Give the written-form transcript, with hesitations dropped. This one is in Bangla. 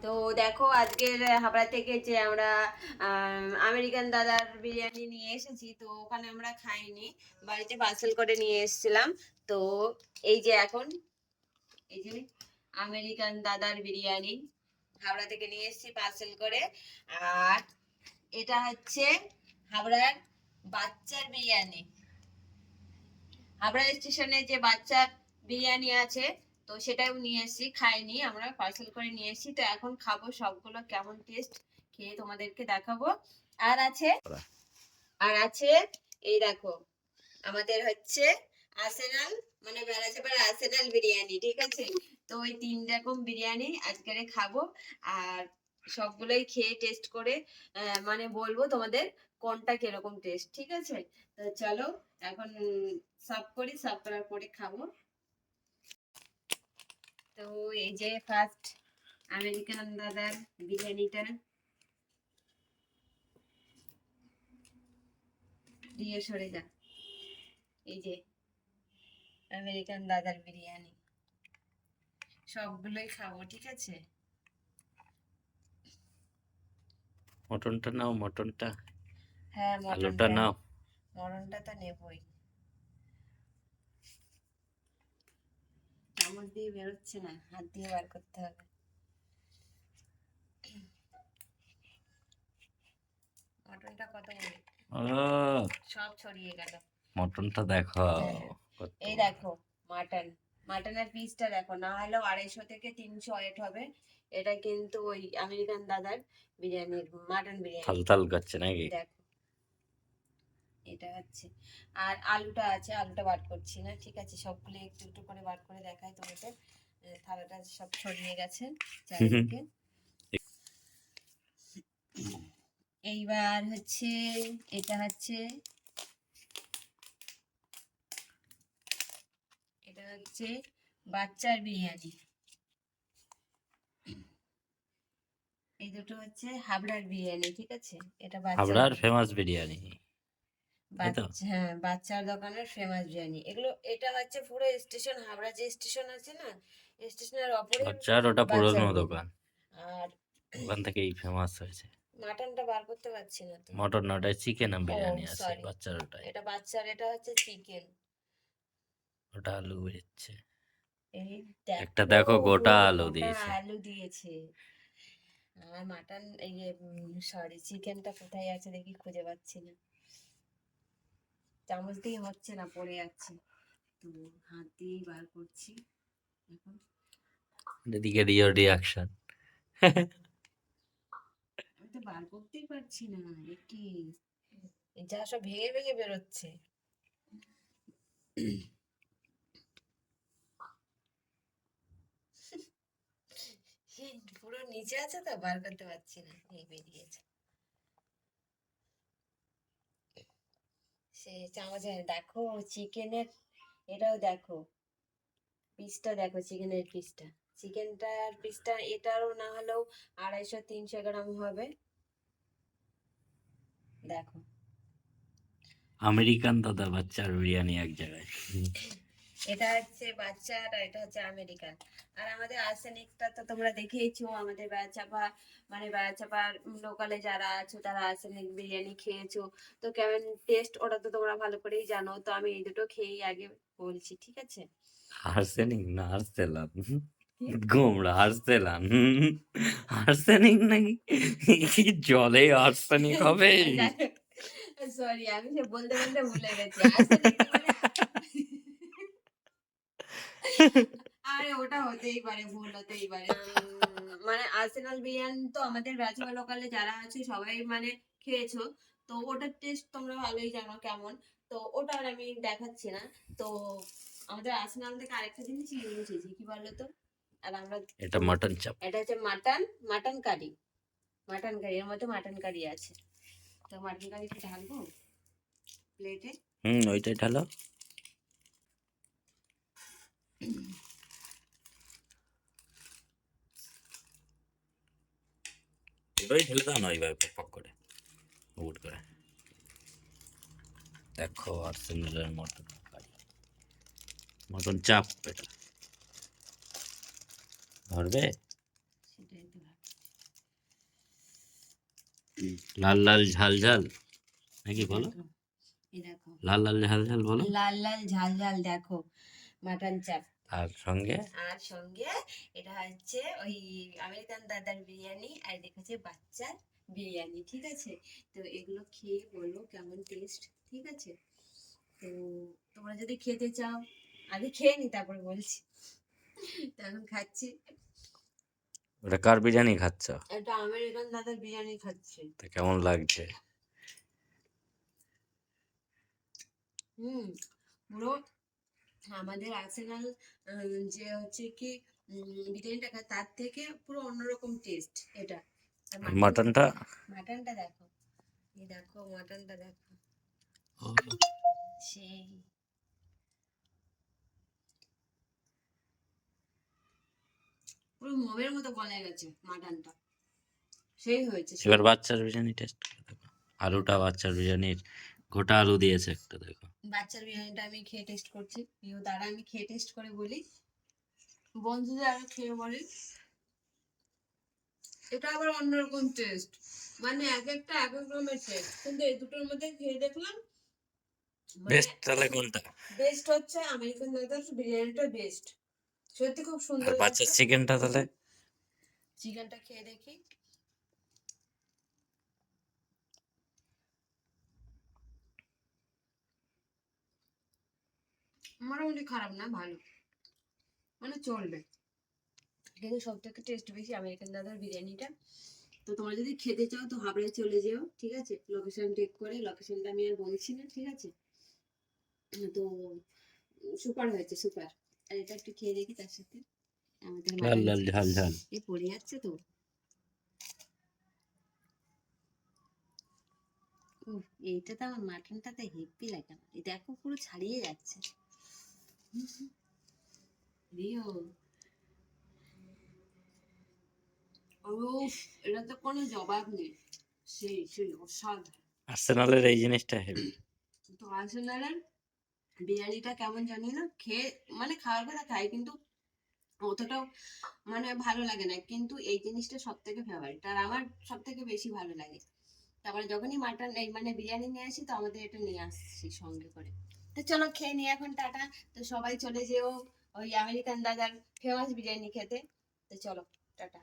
তো দেখো আজকের হাবড়া থেকে যে আমরা আমেরিকান দাদার বিরিয়ানি নিয়ে এসেছি, তো ওখানে আমরা খাইনি, বাড়িতে পার্সেল করে নিয়ে এসেছিলাম। তো এই যে এখন এই যে আমেরিকান দাদার বিরিয়ানি হাবড়া থেকে নিয়ে এসেছি পার্সেল করে। আর এটা হচ্ছে হাবড়ার বাচ্চার বিরিয়ানি। হাবড়া স্টেশনে যে বাচ্চার বিরিয়ানি আছে, তো সেটাও নিয়ে এসেছি, খাইনি, আমরা পার্সেল করে নিয়ে এসেছি। তো এখন খাবো, সবগুলো কেমন টেস্ট খেয়ে তোমাদেরকে দেখাবো। আর আছে এই দেখো আমাদের হচ্ছে আর্সেনাল, মানে বেড়াচাপাড়া আর্সেনাল বিরিয়ানি, ঠিক আছে। তো ওই 3 রকম বিরিয়ানি আজকে খাবো। আর সবগুলোই খেয়ে টেস্ট করে মানে বলবো তোমাদের কোনটা কিরকম টেস্ট, ঠিক আছে। তো চলো এখন সার্ভ করি, সার্ভ করার পরে খাবো। তো এই যে ফার্স্ট আমেরিকান দাদার বিরিয়ানিটা দিয়ে সরে যা। এই যে আমেরিকান দাদার বিরিয়ানি সবগুলোই খাবো, ঠিক আছে। মটনটা নাও, মটনটা। হ্যাঁ আলুটা নাও। মটনটা তো নেবই। চামচ দিয়ে বেরোচ্ছে না, হাত দিয়ে বার করতে হবে। মটনটা কত বড়, সব ছড়িয়ে গেল। মটনটা দেখো। এই দেখো মাটন, মাটনের পিসটা দেখো, না হলেও 250 থেকে 300 ওয়েট হবে। এটা কিন্তু ওই আমেরিকান দাদার বিরিয়ানির মাটন বিরিয়ানি। থাল করছে নাকি? দেখো এটা হচ্ছে, আর আলুটা আছে, আলুটা বার করছি না, ঠিক আছে। সবগুলো একটু একটু করে বার করে দেখাই তোমাদের। থালাটা সব ছড়িয়ে গেছে চারিদিকে। এইবার হচ্ছে এটা হচ্ছে বাচ্চার বিরিয়ানি। এই দুটো হচ্ছে হাবড়ার বিরিয়ানি, ঠিক আছে। এটা হাবড়ার ফেমাস বিরিয়ানি। হ্যাঁ, বাচ্চার দোকানের ফেমাস বিরিয়ানি এগুলো। এটা হচ্ছে পুরো স্টেশন, হাবড়া যে স্টেশন আছে না, স্টেশনের অপরে বাচ্চার ওটা পুরনো দোকান, আর ওখান থেকেই ফেমাস হয়েছে। মাটনটা বার করতে পারছি না তো। মটন না, ওটা চিকেন বিরিয়ানি আছে সরি, বাচ্চার। ওটাই, এটা বাচ্চার, এটা হচ্ছে চিকেন। ওটা আলু বেরোচ্ছে। এই একটা দেখো গোটা আলু গোটা দিয়েছে। আলু দিয়েছে। আর মাটন, এই সরি চিকেনটা কোথায় আছে দেখি, খুঁজে পাচ্ছি না। চামচ দিয়ে হচ্ছে না, পড়ে যাচ্ছে, তো হাত দিয়েই বার করছি এখন। এদিকে রিওর রিয়াকশন। আমি তো বার করতেই পারছি না, কি যা সব ভেঙে ভেঙে বেরোচ্ছে। পুরো নিচে আছে তো, বার করতে পারছি না, এই বেরিয়েছে। সে চামচে দেখো চিকেনের, এটাও দেখো পিসটা, দেখো চিকেনের পিসটা, চিকেনটার পিসটা এটারও না হলেও 250-300 গ্রাম হবে। দেখো আমেরিকান দাদা বাচ্চার বিরিয়ানি এক জায়গায়। এটা হচ্ছে বাচ্চার আর এটা হচ্ছে আমেরিকান। আর আমাদের আর্সেনিকটা তো তোমরা দেখেইছো, আমাদের বেড়াচাপা, মানে বেড়াচাপার লোকালে যারা আছো তারা আর্সেনিক বিরিয়ানি খেয়েছো, তো কেমন টেস্ট ওটা তো তোমরা ভালো করেই জানো। তো আমি এই দুটো খেয়েই আগে বলছি, ঠিক আছে। আর্সেনিক না, আর্সেলান। গোমড়া আর্সেলান। আর্সেনিক নাকি? জলে আর্সেনিক হবে? সরি, আমি সে বলতে বলতে ভুলে গেছি। আর্সেনিক মানে আরে ওটা হতেই পারে, ভুল হতেই পারে। মানে আর্সেনাল বিরিয়ানি তো আমাদের রাজমহল লোকালে যারা আছে সবাই মানে খেয়েছো, তো ওটার টেস্ট তোমরা ভালোই জানো কেমন। তো ওটা আর আমি দেখাচ্ছি না। তো আমাদের আর্সেনাল থেকে আরেকটা জিনিস নিয়ে এসেছি, কি বলো তো। আর আমরা এটা মাটন চাপ। এটা হচ্ছে mutton, mutton curry, mutton curry, এর মধ্যে মাটন কারি আছে। তো মাটন কারিটা ঢালবো প্লেটে। ওইটাই ঢালো। ওই ঢেলে দাও না, ওইভাবে পক করে উট করে। দেখো আর্সেনালের মটন কারি, মটন চাপ। এটা ধরবে? সেটাই তো। লাল লাল ঝাল ঝাল নাকি বলো? দেখো, এই দেখো লাল লাল ঝাল ঝাল বলো। লাল লাল ঝাল ঝাল দেখো মাটন চাপ। আর সঙ্গে আর সঙ্গে এটা হচ্ছে ওই আমেরিকান দাদার বিরিয়ানি, আর দেখেছে বাচ্চার বিরিয়ানি, ঠিক আছে? তো এগুলো খেয়ে বলো কেমন টেস্ট, ঠিক আছে? তো তোমরা যদি খেতে চাও, আগে খেয়ে নি তারপরে বলছি। তো এখন খাচ্ছি, ওটা কার বিরিয়ানি খাচ্ছ? এটা আমেরিকান দাদার বিরিয়ানি খাচ্ছি। তা কেমন লাগছে? পুরো আমাদের আর্সেনাল যে হচ্ছে কি বিরিয়ানিটা খায় তার থেকে পুরো অন্যরকম টেস্ট এটা। আর আর মাটনটা? মাটনটা দেখো, এই দেখো মাটনটা দেখো, ও, সেই পুরো মোমের মতো গলে গেছে মাটনটা, সেই হয়েছে সেই। এবার বাচ্চার বিরিয়ানি টেস্ট করে দেখো। আলুটা বাচ্চার বিরিয়ানির গোটা আলু দিয়েছে একটা, দেখো। বাচ্চার বিরিয়ানিটা আমি খেয়ে টেস্ট করছি, প্রিয় দ্বারা আমি খেয়ে টেস্ট করে বলি, বন্ধুদের আরো খেয়ে বলি, এটা আবার অন্যরকম টেস্ট, মানে এক একটা এক এক রকমের টেস্ট, কিন্তু এই দুটোর মধ্যে খেয়ে দেখলাম মানে বেস্ট তাহলে কোনটা? বেস্ট হচ্ছে আমেরিকান দাদার বিরিয়ানিটা বেস্ট, সত্যি খুব আর সুন্দর বাচ্চার লাগছে। চিকেনটা তাহলে? চিকেনটা খেয়ে দেখি, মোটামুটি খারাপ না, ভালো, মানে চলবে, কিন্তু সব থেকে টেস্ট বেশি আমেরিকান দাদার বিরিয়ানিটা। তো তোমরা যদি খেতে চাও তো হাবড়ায় চলে যেও, ঠিক আছে? লোকেশন টেক করে, লোকেশনটা আমি আর বলছি না, ঠিক আছে? তো সুপার হয়েছে, সুপার। আর এটা একটু খেয়ে দেখি তার সাথে আমাদের লাল মাটন লাল ঝাল ঝাল। এ পড়ে যাচ্ছে তো। উফ, এইটা তো আমার মাটনটাতে হেভি লাগে, আমার এই দেখো পুরো ছাড়িয়ে যাচ্ছে। রিও, উফ, এটা তো কোনো জবাব নেই, সেই সেই অসাধারণ। আর্সেনালের এই জিনিসটা হেভি। তো আর্সেনালের বিরিয়ানিটা কেমন জানি না, খেয়ে মানে খাওয়ার কথা খাই, কিন্তু অতটাও মানে ভালো লাগে না, কিন্তু এই জিনিসটা সব থেকে ফেভারিট, আর আমার সব থেকে বেশি ভালো লাগে। তারপরে যখনই মাটন এই মানে বিরিয়ানি নিয়ে আসি তো আমাদের এটা নিয়ে আসছি সঙ্গে করে। তো চলো খেয়ে নিই এখন, টাটা। তো সবাই চলে যেও ওই আমেরিকান দাদার ফেমাস বিরিয়ানি খেতে। তো চলো, টাটা।